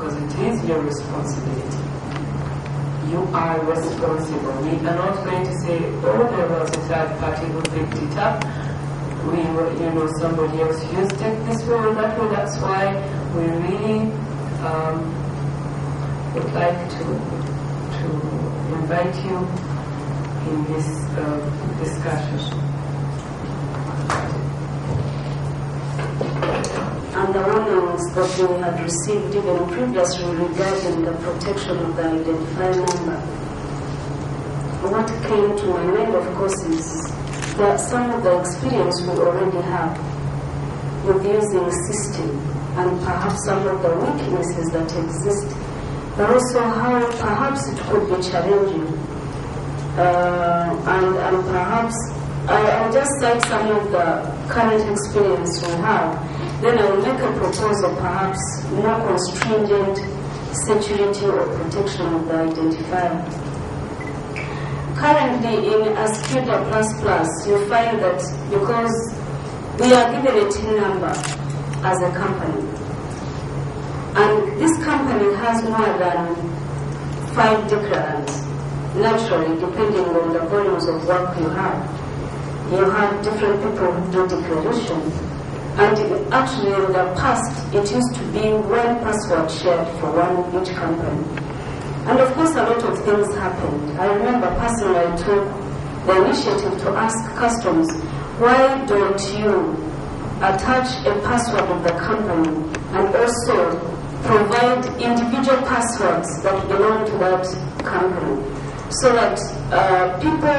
because it is your responsibility. You are responsible. We are not going to say, oh, there was a third party who picked it up. We were, somebody else used it this way or that way. That's why we really would like to invite you in this discussion. And the warnings that we had received even previously regarding the protection of the identifier number. What came to my mind, of course, is that some of the experience we already have with using the system and perhaps some of the weaknesses that exist, but also how perhaps it could be challenging. And perhaps I'll just cite some of the current experience we have. Then I will make a proposal, perhaps more constringent security or protection of the identifier. Currently in ASCII++, you find that because we are given a TIN number as a company, and this company has more than 5 declarants, naturally, depending on the volumes of work you have different people who do declarations. And actually, in the past, it used to be one password shared for each company. And of course, a lot of things happened. I remember personally, I took the initiative to ask customs, why don't you attach a password of the company and also provide individual passwords that belong to that company, so that people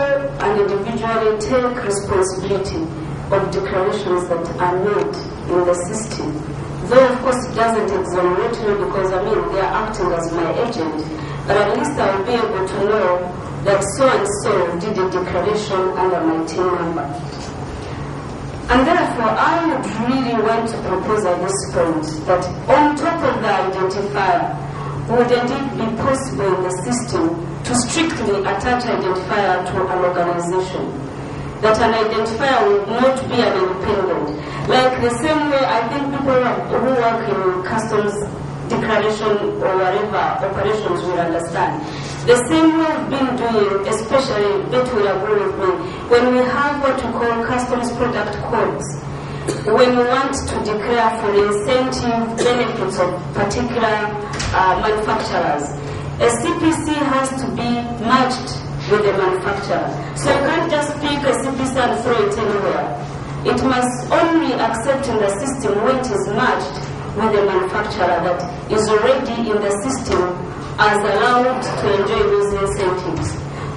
and individually take responsibility of declarations that are made in the system. Though, of course, it doesn't exonerate me because, they are acting as my agent, but at least I will be able to know that so-and-so did a declaration under my TIN number. And therefore, I would really want to propose at this point that on top of the identifier, would indeed be possible in the system to strictly attach identifier to an organization. That an identifier will not be an independent. Like the same way I think people who work in customs declaration or whatever operations will understand. The same way we've been doing, especially, Betty will agree with me, when we have what we call customs product codes, when we want to declare for incentive benefits of particular manufacturers, a CPC has to be matched with the manufacturer. So you can't just pick a CPC and throw it anywhere. It must only accept in the system when it is matched with the manufacturer that is already in the system as allowed to enjoy those incentives.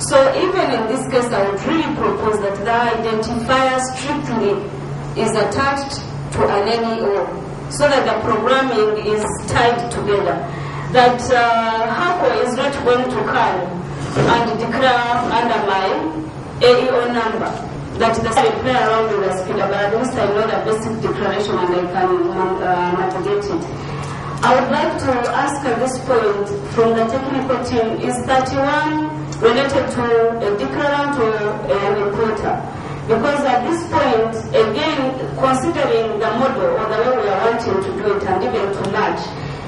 So even in this case, I would really propose that the identifier strictly is attached to an NEO so that the programming is tied together. That HACO is not going to come and declare under my AEO number that the same play around with the speeder, but at least I know the basic declaration and I can navigate it. I would like to ask at this point from the technical team, is 31 related to a declarant or an importer? Because at this point, again, considering the model or the way we are wanting to do it and even to match,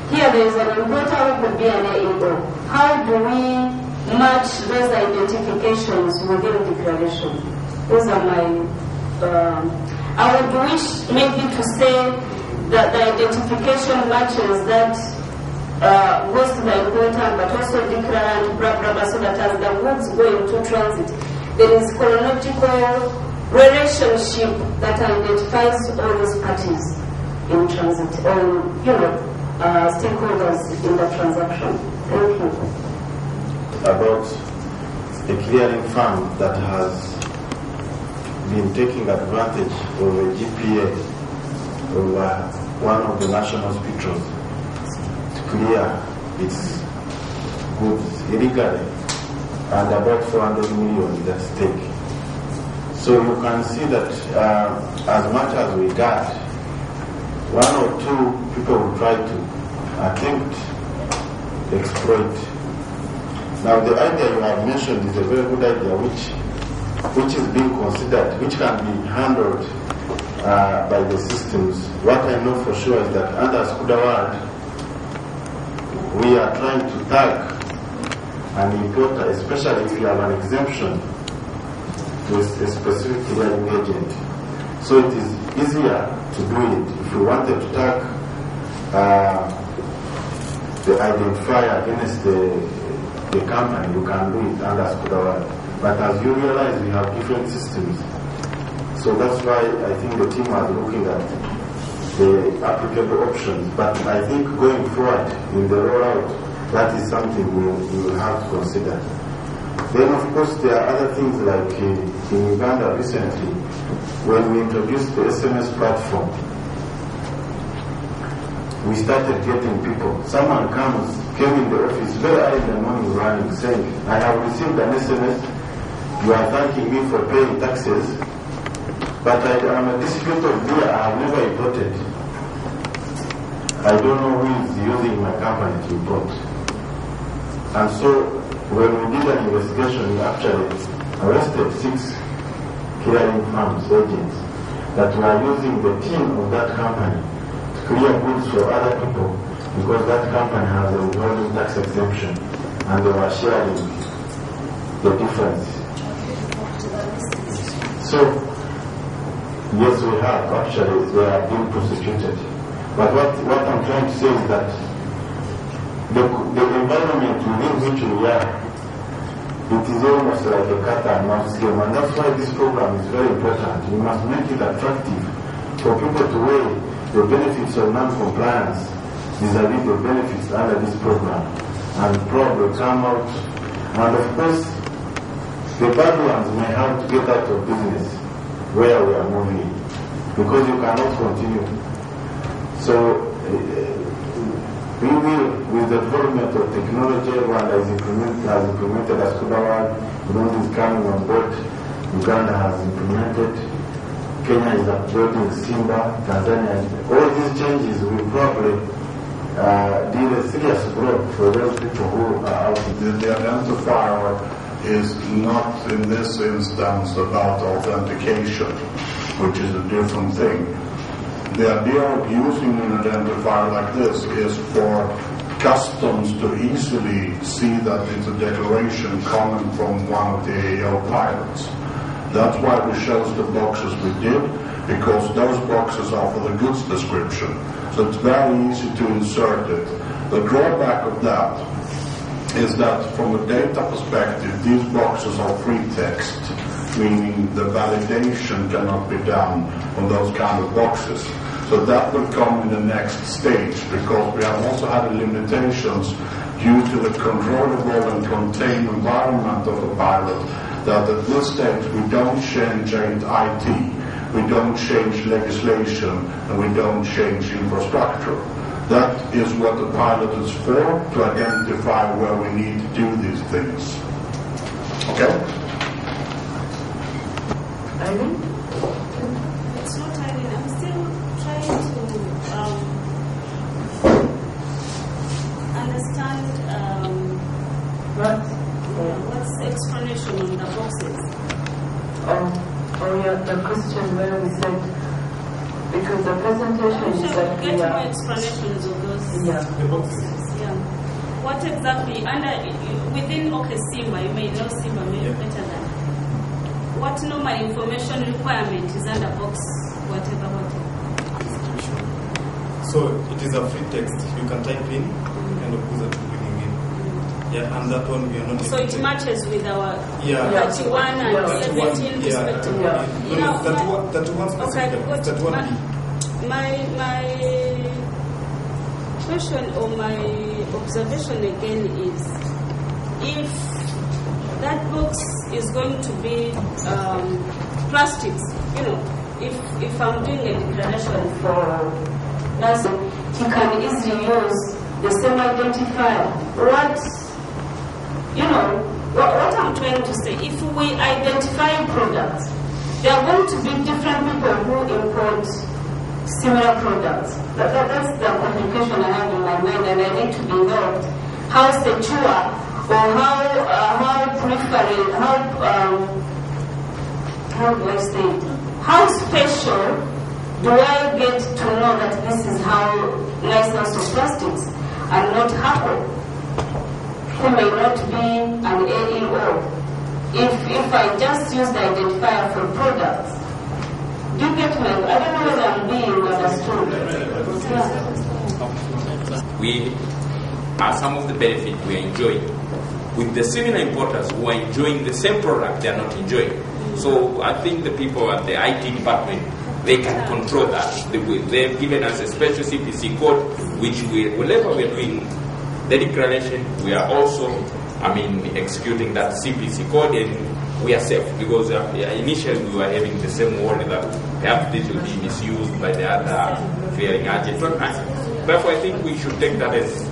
here there is an importer who could be an AEO. How do we match those identifications within declaration? Those are my, I would wish maybe to say that the identification matches that goes to the importer, but also declarant, blah, blah, blah, so that as the goods go into transit, there is chronological relationship that identifies all these parties in transit, or, stakeholders in the transaction. Thank you. About a clearing firm that has been taking advantage of a GPA of one of the national hospitals to clear its goods illegally, and about 400 million is at stake. So you can see that as much as we got, one or two people will try to attempt to exploit. Now the idea you have mentioned is a very good idea which is being considered, which can be handled by the systems. What I know for sure is that under Scuda World, we are trying to tag an importer, especially if you have an exemption to a specific clearing agent. So it is easier to do it. If you wanted to tag the identifier against the company, you can do it under Skudawari. But as you realize, we have different systems. So that's why I think the team was looking at the applicable options. But I think going forward in the rollout, that is something we will have to consider. Then, of course, there are other things like in Uganda recently, when we introduced the SMS platform, we started getting people. Someone came in the office very early in the morning running, saying, I have received an SMS, you are thanking me for paying taxes, but I am a distributor of beer, I have never imported. I don't know who is using my company to import. And so, when we did an investigation, we actually arrested 6 clearing firms, agents, that were using the team of that company to clear goods for other people because that company has a withholding tax exemption and they were sharing the difference. So, yes, we have actually, they are being prosecuted. But what I'm trying to say is that the environment within which we are, it is almost like a cat and mouse game, and that's why this program is very important. We must make it attractive for people to weigh the benefits of non-compliance vis-a-vis the benefits under this program, and probably come out. And of course, the bad ones may have to get out of business where we are moving, because you cannot continue. So, we will, with the development of technology, Rwanda has implemented as Kudawari, Burundi is coming on board, Uganda has implemented, Kenya is uploading Simba, Tanzania, all these changes will probably deal a serious blow for those people who are out. The identifier is not in this instance about authentication, which is a different thing. The idea of using an identifier like this is for customs to easily see that it's a declaration coming from one of the AO pilots. That's why we chose the boxes we did, because those boxes are for the goods description. So it's very easy to insert it. The drawback of that is that from a data perspective, these boxes are free text, meaning the validation cannot be done on those kind of boxes. So that will come in the next stage, because we have also had limitations due to the controllable and contained environment of the pilot, that at this stage we don't change IT, we don't change legislation, and we don't change infrastructure. That is what the pilot is for, to identify where we need to do these things. Okay? Eileen? It's not Eileen. I'm still trying to understand what's the explanation on the boxes. Oh yeah, the question where we said, because the presentation is that we get are... more explanations of those the boxes. Yeah. What exactly, within Simba, you may know Simba better than. What normal information requirement is under box, whatever. So it is a free text. You can type in kind of goods that you're bringing in. Yeah, and that one we are not. So it matches with our 31 and 17 respective. That one specifically. Okay, that one. My question or my observation again is, if that box is going to be plastics, if I'm doing a declaration for NASA, he can easily use the same identifier. What I'm trying to say, if we identify products, there are going to be different people who import similar products. That's the complication I have in my mind, and I need to be involved. How secure or how do I say it? How special do I get to know that this is how license of plastics? and not happen, who may not be an AEO. If I just use the identifier for products, do you get me? I don't know whether I'm being understood. We are some of the benefits we are enjoying, with the similar importers who are enjoying the same product they are not enjoying. So I think the people at the IT department, they can control that. They've given us a special CPC code, which whenever we're doing the declaration, we are also, executing that CPC code, and we are safe, because initially we were having the same worry that perhaps this will be misused by the other clearing agents. Therefore, I think we should take that as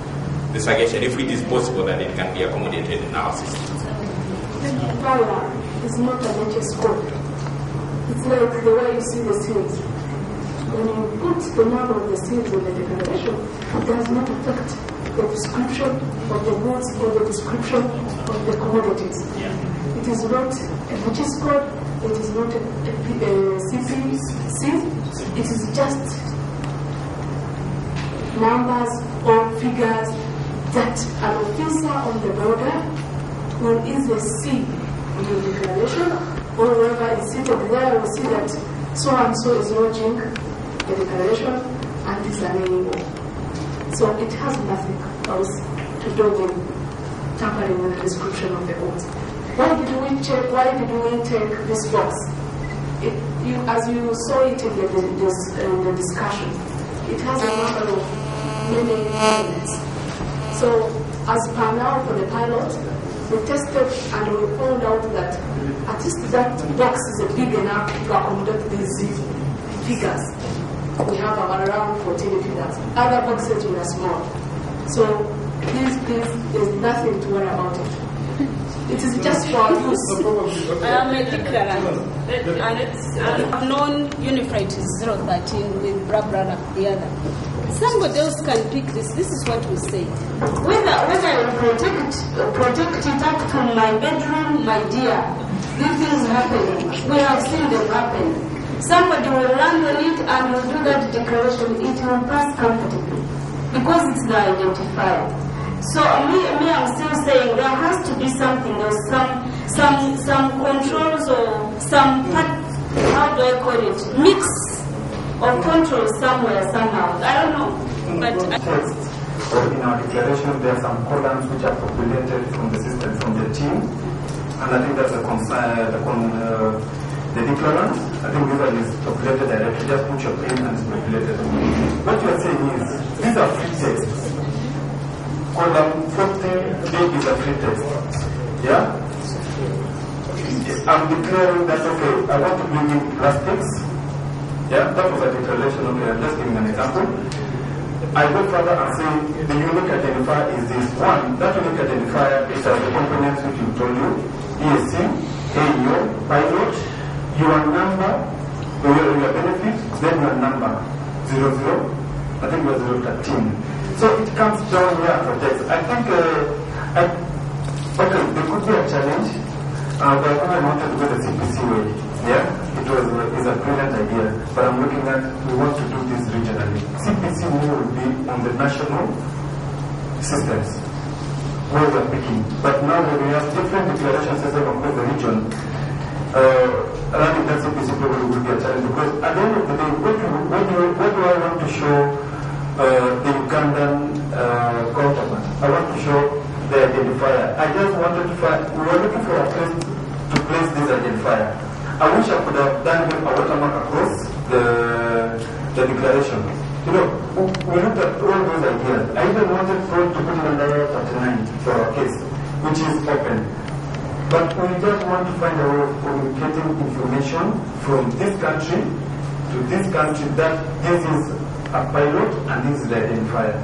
the suggestion, if it is possible, that it can be accommodated in our system. It's not a HS code. It's like the way you see the seals. When you put the number of the seals in the declaration, it does not affect the description of the goods or the description of the commodities. It is not a HS code, it is not a CPC, it is just numbers or figures that an officer on the border will easily see in the declaration, or whoever is seated there will see that so and so is lodging the declaration and is an AEO. So it has nothing else to do with tampering with the description of the goods. Why did we take this box? As you saw it in the discussion, it has a number of many elements. So as per now for the pilot, we tested and we found out that at least that box is big enough to accommodate these figures. We have around 14 figures. Other boxes are small. So please, there's nothing to worry about it. It is just for use. I am a declarant, and I've known Unified 013 with Brabra, the other. Somebody else can pick this. This is what we say. Whether I will project it up to my bedroom, my dear, these things happen. We have seen them happen. Somebody will land on it and will do that declaration. It will pass comfortably because it's the identifier. So me, I'm still saying there has to be something, or some controls or some how do I call it, mix of controls somewhere, somehow. I don't know. But text or in our declaration, there are some columns which are populated from the system, from the team, and I think that's a concern. The declarant, I think this one is populated directly. Just put your pin and it's populated. What you are saying is these are free texts. Column 40B is a free text. Yeah? I'm declaring that, okay, I want to bring in plastics. Yeah, that was a declaration. Okay, I'm just giving an example. I go further and say the unique identifier is this one. That unique identifier is the components which you told you, ESC, AEO, pilot, your number, your benefit, then your number, 00, I think it was 013. So it comes down here for text. I think, okay, there could be a challenge, but I wanted to go the CPC way. Yeah, it's a brilliant idea, but I'm looking at, we want to do this regionally. CPC will be on the national systems, where we're picking. But now when we have different declaration systems across the region, running that CPC probably will be a challenge, because at the end of the day, what do I want to show the Ugandan government? I want to show the identifier. I just wanted to find, we were looking for a place to place this identifier. I wish I could have done a watermark across the declaration. You know, we looked at all those ideas. I even wanted to put it under 39 for our case, which is open. But we just want to find a way of communicating information from this country to this country that this is a pilot and this is the identifier.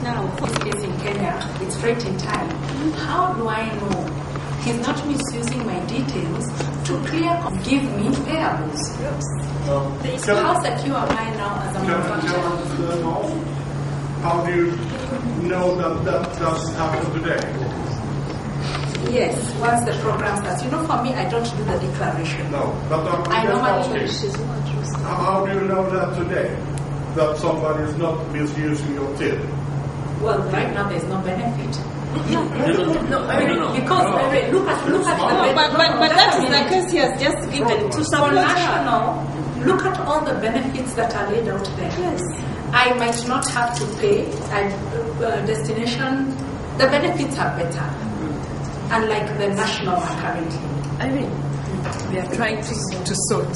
Now, for this in Kenya, it's right in time. How do I know he's not misusing my details to give me payables? So how secure am I now as a manufacturer? How do you know that doesn't happen today? Yes, once the program starts. You know, for me, I don't do the declaration. No, but I normally. How do you know that today? That somebody is not misusing your tip? well, right now there's no benefit. No, Because look at but that is the case he has just given to for support national. Look at all the benefits that are laid out there. Yes. I might not have to pay. Destination, the benefits are better, unlike the national one currently. I mean, we are trying to sort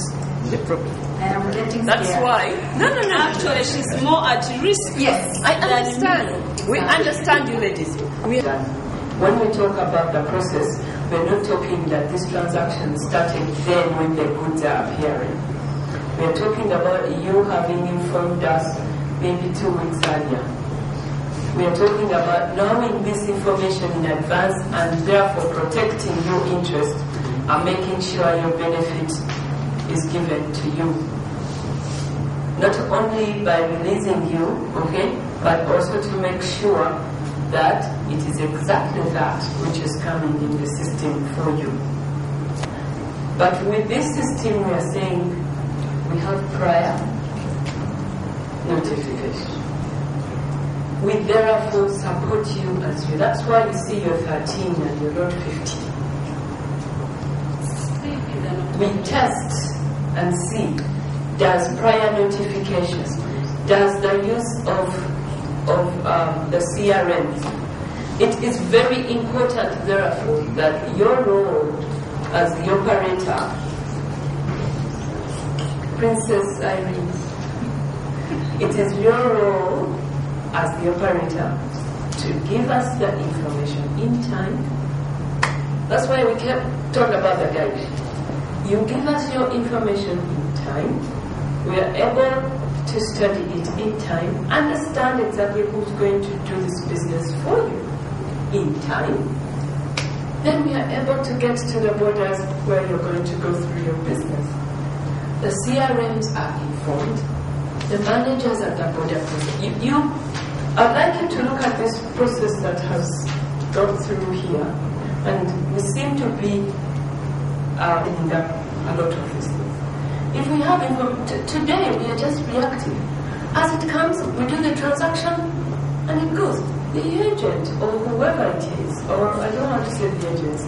the problem. I am getting That's scared. why. No. Actually, she's more at risk. Yes. I understand. We understand you, ladies. When we talk about the process, we're not talking that this transaction started then when the goods are appearing. We're talking about you having informed us maybe 2 weeks earlier. We are talking about knowing this information in advance and therefore protecting your interest and making sure your benefit is given to you. Not only by releasing you, okay, but also to make sure that it is exactly that which is coming in the system for you. But with this system, we are saying we have prior notification. We therefore support you as you. That's why you see you're 13 and you're not 15. We test and see, does prior notifications, does the use of the CRMs. It is very important, therefore, that your role as the operator, Princess Irene, it is your role as the operator to give us the information in time. That's why we kept talking about the guide. You give us your information in time. We are able to study it in time, understand exactly who's going to do this business for you in time. Then we are able to get to the borders where you're going to go through your business. The CRMs are informed. The managers at the border process. I'd like you to look at this process that has gone through here, and we seem to be in a lot of these things. If we have today, we are just reactive. As it comes, we do the transaction, and it goes. The agent, or whoever it is, or I don't want to say the agents,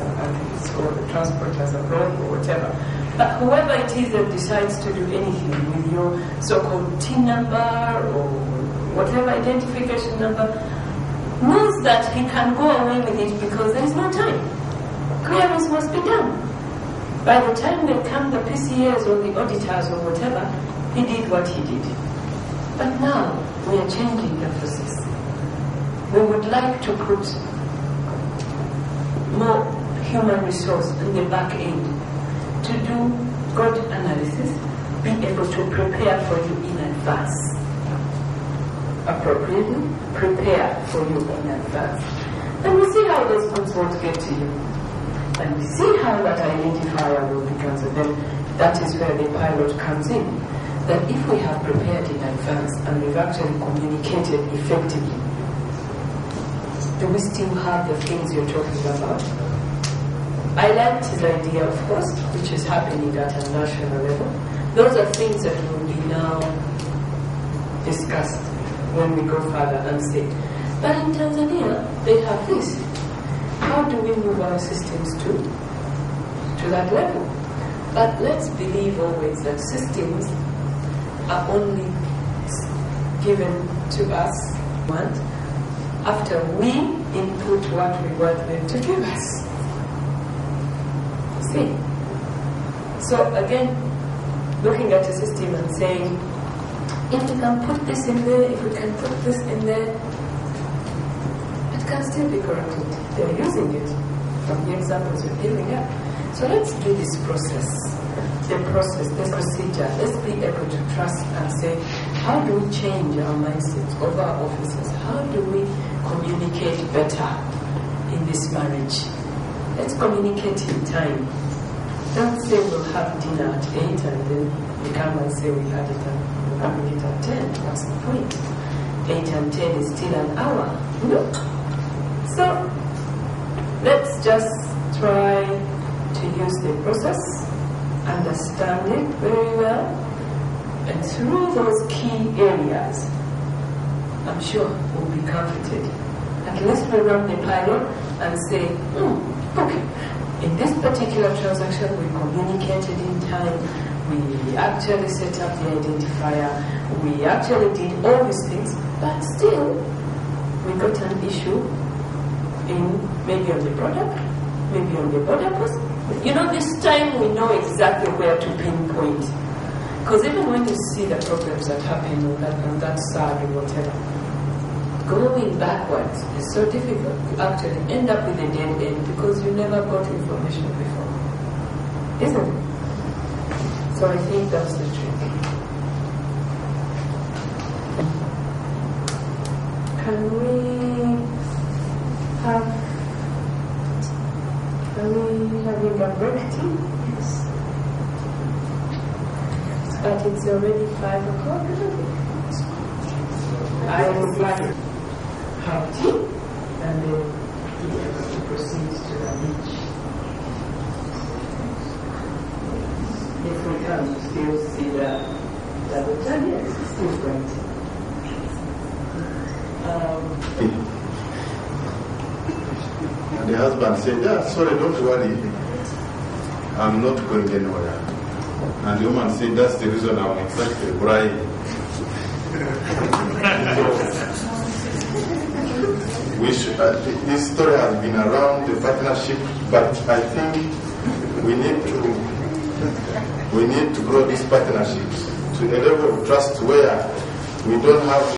or the transporters abroad, or whatever, but whoever it is that decides to do anything with your so-called TIN number, or whatever identification number, knows that he can go away with it because there is no time. Clearance must be done. By the time they come, the PCAs or the auditors or whatever, he did what he did. But now, we are changing the process. We would like to put more human resource in the back end to do good analysis, be able to prepare for you in advance. Appropriately prepare for you in advance. And we see how those goods won't get to you. And we see how that identifier will become. So then that is where the pilot comes in. That if we have prepared in advance and we've actually communicated effectively, do we still have the things you're talking about? I liked his idea, of course, which is happening at a national level. Those are things that will be now discussed when we go further and say, but in Tanzania, they have this. How do we move our systems to that level? But let's believe always that systems are only given to us after we input what we want them to give us. See? So again, looking at a system and saying, if we can put this in there, if we can put this in there, it can still be corrected. They're using it from the examples we're giving up. So let's do this process, the procedure. Let's be able to trust and say, how do we change our mindset of our officers? How do we communicate better in this marriage? Let's communicate in time. Don't say we'll have dinner at 8 and then you come and say we're having it at 10. What's the point? 8 and 10 is still an hour. No. So let's just try to use the process, understand it very well, and through those key areas, I'm sure will be comforted. At least we run the pilot and say, okay, in this particular transaction we communicated in time, we actually set up the identifier, we actually did all these things, but still we got an issue in maybe on the product, maybe on the border post. You know, this time we know exactly where to pinpoint. Because even when you see the problems that happen on that side or whatever, going backwards is so difficult. You actually end up with a dead end because you never got information before. Isn't it? So I think that's the trick. Can we have having a break tea? Yes. But it's already 5 o'clock, isn't it? I would like to have tea and then be able to proceed to the beach. If we can still see the hotel, yes, it's still bright. And the husband said, yeah, sorry, don't worry. I'm not going anywhere. And the woman said, that's the reason I'm exactly crying. This story has been around the partnership, but I think we need to grow these partnerships to a level of trust where we don't have